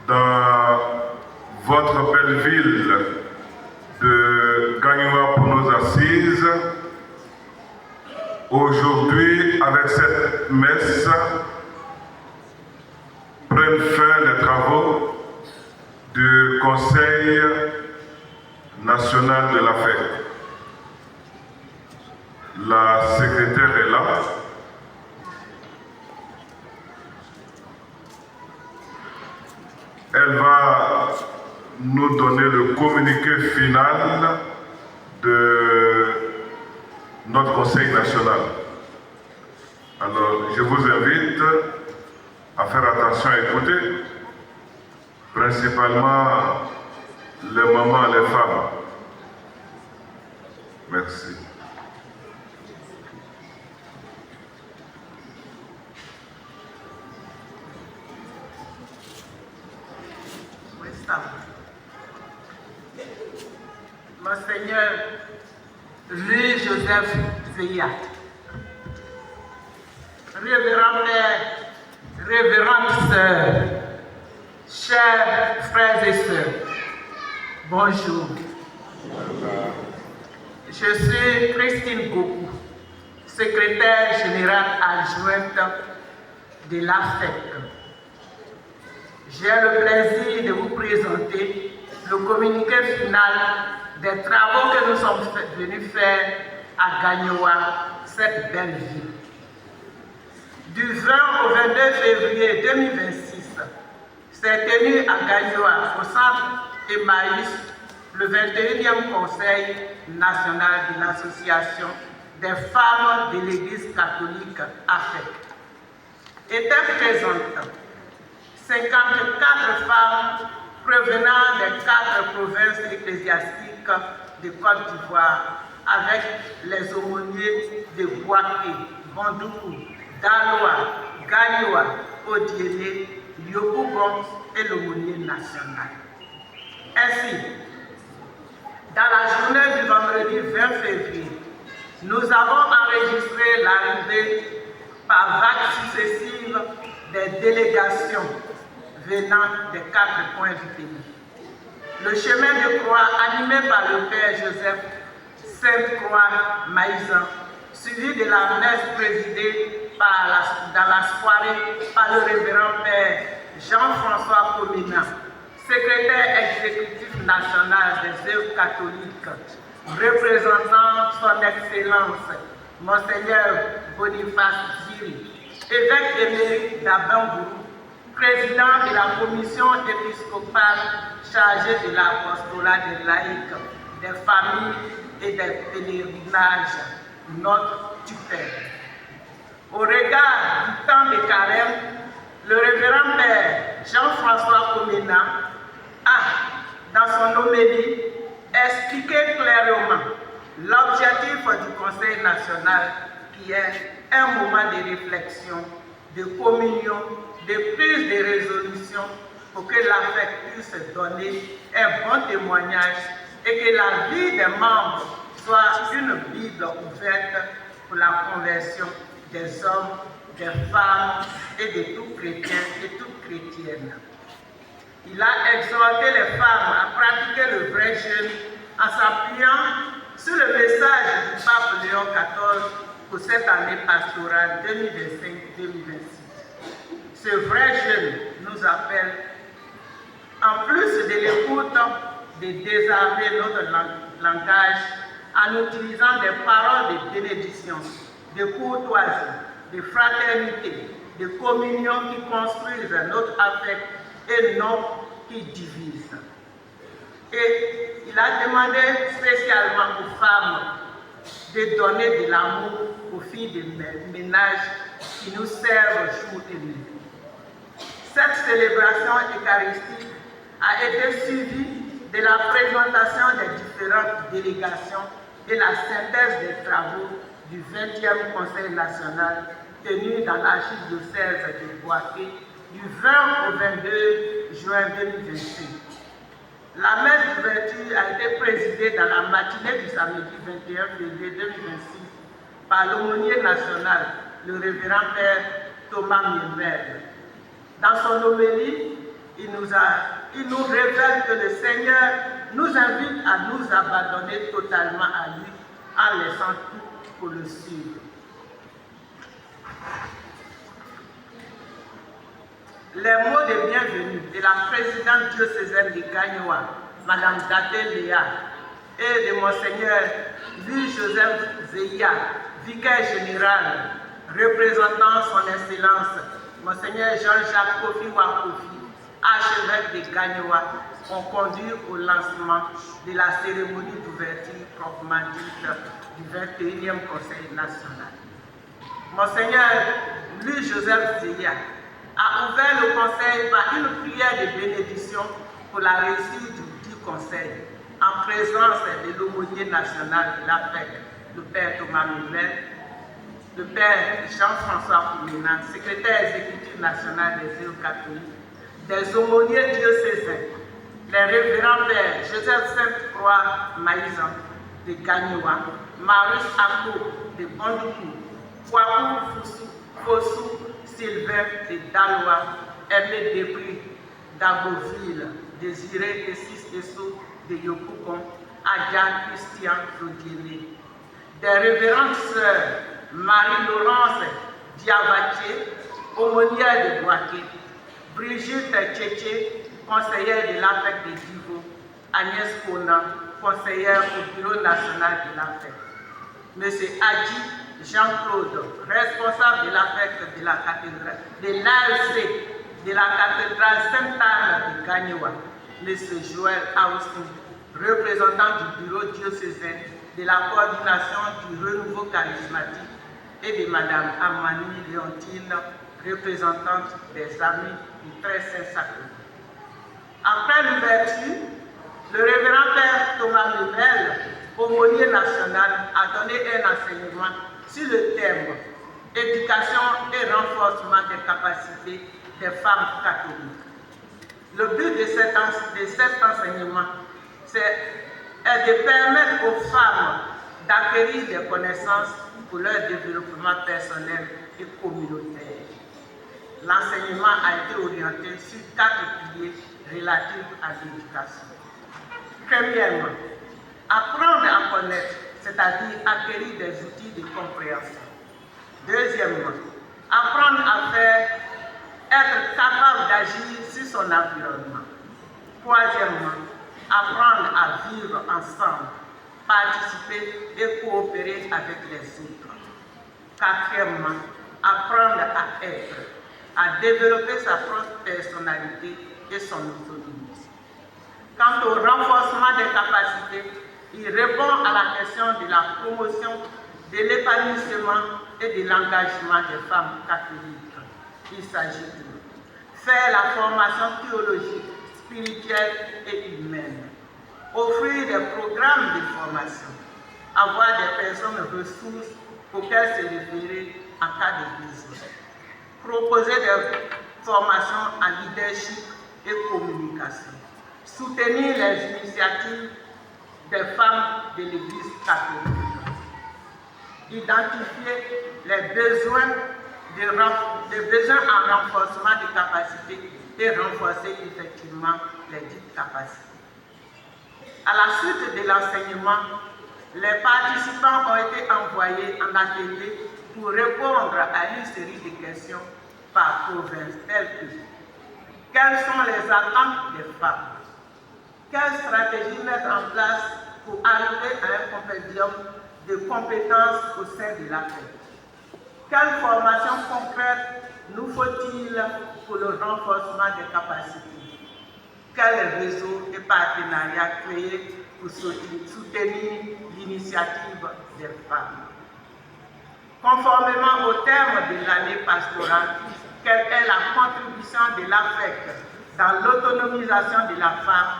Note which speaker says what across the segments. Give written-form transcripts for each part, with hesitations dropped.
Speaker 1: dans votre belle ville de Gagnoua pour nos assises. Aujourd'hui, avec cette messe, prennent fin les travaux du Conseil national de la fête. La secrétaire est là. Elle va nous donner le communiqué final de notre Conseil national. Alors, je vous invite à faire attention à écouter, principalement les mamans et les femmes. Merci.
Speaker 2: Monseigneur Louis-Joseph Zeyat, révérend Père, révérende sœur, chers frères et sœurs, bonjour. Je suis Christine Goku, secrétaire générale adjointe de l'AFEC. J'ai le plaisir de vous présenter le communiqué final des travaux que nous sommes venus faire à Gagnoua, cette belle ville. Du 20 au 22 février 2026, s'est tenu à Gagnoua, au centre Emmaüs, le 21e Conseil national de l'Association des femmes de l'Église catholique AFEC. Étaient présentes 54 femmes provenant des 4 provinces ecclésiastiques de Côte d'Ivoire, avec les aumôniers de Boaké, Bandoukou, Daloa, Gagnoua, Odiélé, Yopougon et l'aumônier national. Ainsi, dans la journée du vendredi 20 février, nous avons enregistré l'arrivée par vagues successives des délégations venant des 4 coins du pays. Le chemin de croix animé par le Père Joseph Sainte-Croix Maïzan, suivi de la messe présidée dans la soirée par le révérend Père Jean-François Comina, secrétaire exécutif national des œuvres catholiques, représentant son Excellence Monseigneur Boniface Ziri, évêque émérite d'Abambourou, président de la commission épiscopale chargée de l'apostolat des laïcs, des familles et des pèlerinages, notre tutelle. Au regard du temps de carême, le révérend Père Jean-François Comina a, dans son homélie, expliqué clairement l'objectif du Conseil national qui est un moment de réflexion, de communion, de prise de résolution pour que l'AFEC puisse donner un bon témoignage et que la vie des membres soit une Bible ouverte pour la conversion des hommes, des femmes et de tout chrétien et toute chrétienne. Il a exhorté les femmes à pratiquer le vrai jeûne en s'appuyant sur le message du pape Léon XIV pour cette année pastorale 2025-2026. Ce vrai jeûne nous appelle, en plus de l'écoute, de désarmer notre langage en utilisant des paroles de bénédiction, de courtoisie, de fraternité, de communion qui construisent notre affect et non qui divisent. Et il a demandé spécialement aux femmes de donner de l'amour aux filles de ménage qui nous servent jour et nuit. Cette célébration eucharistique a été suivie de la présentation des différentes délégations et la synthèse des travaux du 20e Conseil national tenu dans l'archidiocèse de Boaké du 20 au 22 juin 2026. La messe d'ouverture a été présidée dans la matinée du samedi 21 février 2026 par l'aumônier national, le révérend Père Thomas Milmer. Dans son homélie, Il nous révèle que le Seigneur nous invite à nous abandonner totalement à lui en laissant tout pour le suivre. Les mots de bienvenue de la présidente diocésaine de Gagnoa, Mme Daté Léa, et de Monseigneur Louis-Joseph Zéia, vicaire général, représentant son Excellence, Monseigneur Jean-Jacques Kofi Wakofi, archevêque de Gagnoa, ont conduit au lancement de la cérémonie d'ouverture proprement dite du 21e Conseil national. Monseigneur Louis-Joseph Zéia a ouvert le Conseil par une prière de bénédiction pour la réussite du Conseil, en présence de l'aumônier national de la FEC, le Père Thomas Mouvel, le Père Jean-François Koumena, secrétaire exécutif national des îles catholiques, des aumôniers diocésains, les révérends Pères Joseph Sainte-Croix Maïzan de Gagnoa, Marius Ako de Bondoukou, Kwakou Fossou Sylvain de Daloa, Aimé Dépris d'Agoville, Désiré Essis Esso de Yopougon, Adja Christian Rodielé. Des révérentes sœurs Marie-Laurence Diavaché, aumônière de Boaké, Brigitte Tchétché, conseillère de l'AFEC de Divo, Agnès Kona, conseillère au Bureau national de l'AFEC. M. Adji Jean-Claude, responsable de l'AFEC de la cathédrale, de l'AFC de la cathédrale Sainte-Anne de Gagnoa. M. Joël Austin, représentant du bureau diocésain de la coordination du renouveau charismatique, et de Mme Amani Léontine, représentante des Amis du Très Saint-Sacrement. Après l'ouverture, le révérend Père Thomas Mouvel, aumônier national, a donné un enseignement sur le thème « Éducation et renforcement des capacités des femmes catholiques ». Le but de cet enseignement, est de permettre aux femmes d'acquérir des connaissances pour leur développement personnel et communautaire. L'enseignement a été orienté sur 4 piliers relatifs à l'éducation. Premièrement, apprendre à connaître, c'est-à-dire acquérir des outils de compréhension. Deuxièmement, apprendre à faire, être capable d'agir sur son environnement. Troisièmement, apprendre à vivre ensemble, participer et coopérer avec les autres. Quatrièmement, apprendre à être, à développer sa propre personnalité et son autonomie. Quant au renforcement des capacités, il répond à la question de la promotion de l'épanouissement et de l'engagement des femmes catholiques. Il s'agit de faire la formation théologique, spirituelle et humaine, offrir des programmes de formation, avoir des personnes ressources auxquelles se référer en cas de besoin, proposer des formations en leadership et communication, soutenir les initiatives des femmes de l'Église catholique, identifier les besoins en renforcement des capacités et renforcer effectivement les dites capacités. À la suite de l'enseignement, les participants ont été envoyés en atelier pour répondre à une série de questions par province, telles que quelles sont les attentes des femmes? Quelle stratégie mettre en place pour arriver à un compendium de compétences au sein de la fête? Quelle formation concrète nous faut-il pour le renforcement des capacités? Quel réseau et partenariat créer pour soutenir l'initiative des femmes? Conformément au terme de l'année pastorale, quelle est la contribution de l'AFEC dans l'autonomisation de la femme?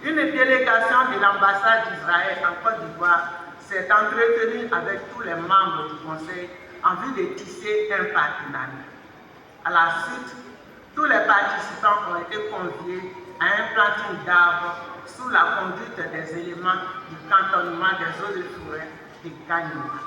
Speaker 2: Une délégation de l'ambassade d'Israël en Côte d'Ivoire s'est entretenue avec tous les membres du Conseil en vue de tisser un partenariat. À la suite, tous les participants ont été conviés à un planting d'arbres sous la conduite des éléments du cantonnement des eaux de forêt de Gagnoa.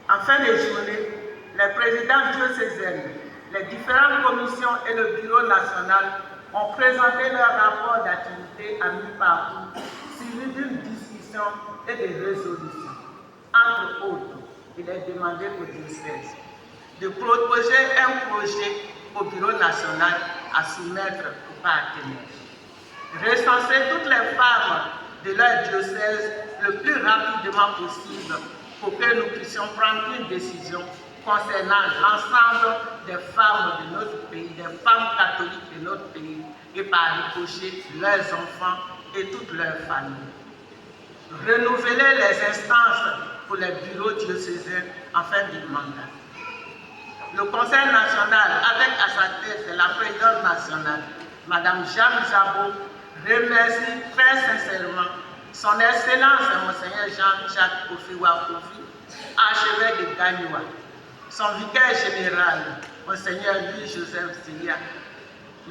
Speaker 2: En fin de journée, les présidents diocésaines Les différentes commissions et le bureau national ont présenté leur rapport d'activité à mi-parcours, suivi d'une discussion et de résolutions. Entre autres, il est demandé au diocèse de proposer un projet au bureau national à soumettre aux partenaires. Recenser toutes les femmes de leur diocèse le plus rapidement possible pour que nous puissions prendre une décision concernant l'ensemble des femmes de notre pays, des femmes catholiques de notre pays, et par ricochet leurs enfants et toutes leurs familles. Renouveler les instances pour les bureaux diocésains en fin de mandat. Le Conseil national, avec à sa tête la présidente nationale, Mme Jeanne Zabot, remercie très sincèrement son Excellence Monseigneur Jean-Jacques Kofi, archevêque de Gagnoua, son vicaire général, Monseigneur Louis-Joseph Seya,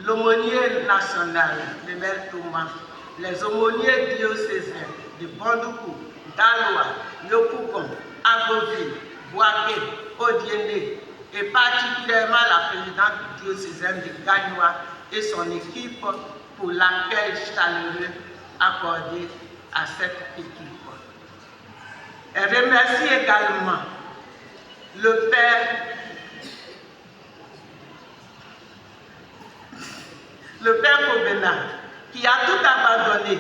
Speaker 2: l'aumônier national, le maire Thomas, les aumôniers diocésains de Bondoukou, Daloa, Yopougon, Agoville, Boaké, Odiéné, et particulièrement la présidente diocésaine de Gagnoua et son équipe pour l'accueil chaleureux accordé à cette équipe. Elle remercie également le Père Kobena, qui a tout abandonné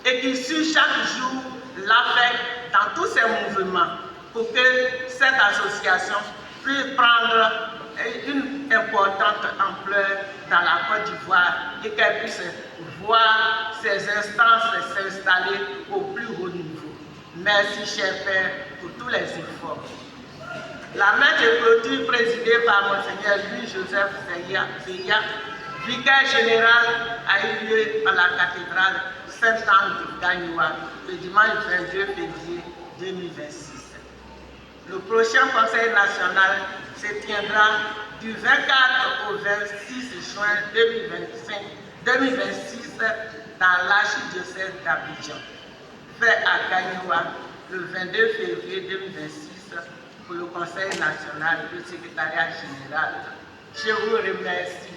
Speaker 2: et qui suit chaque jour l'affaire dans tous ses mouvements pour que cette association puisse prendre une importante ampleur dans la Côte d'Ivoire et qu'elle puisse voir ses instances s'installer au plus haut niveau. Merci, cher Père, pour tous les efforts. La messe de clôture présidée par Monseigneur Louis-Joseph Seya, vicaire général, a eu lieu à la cathédrale Sainte-Anne de Gagnoua le dimanche 22 février 2026. Le prochain Conseil national se tiendra du 24 au 26 juin 2026 dans l'archidiocèse d'Abidjan, fait à Gagnoua le 22 février 2026 pour le Conseil national du secrétariat général. Je vous remercie.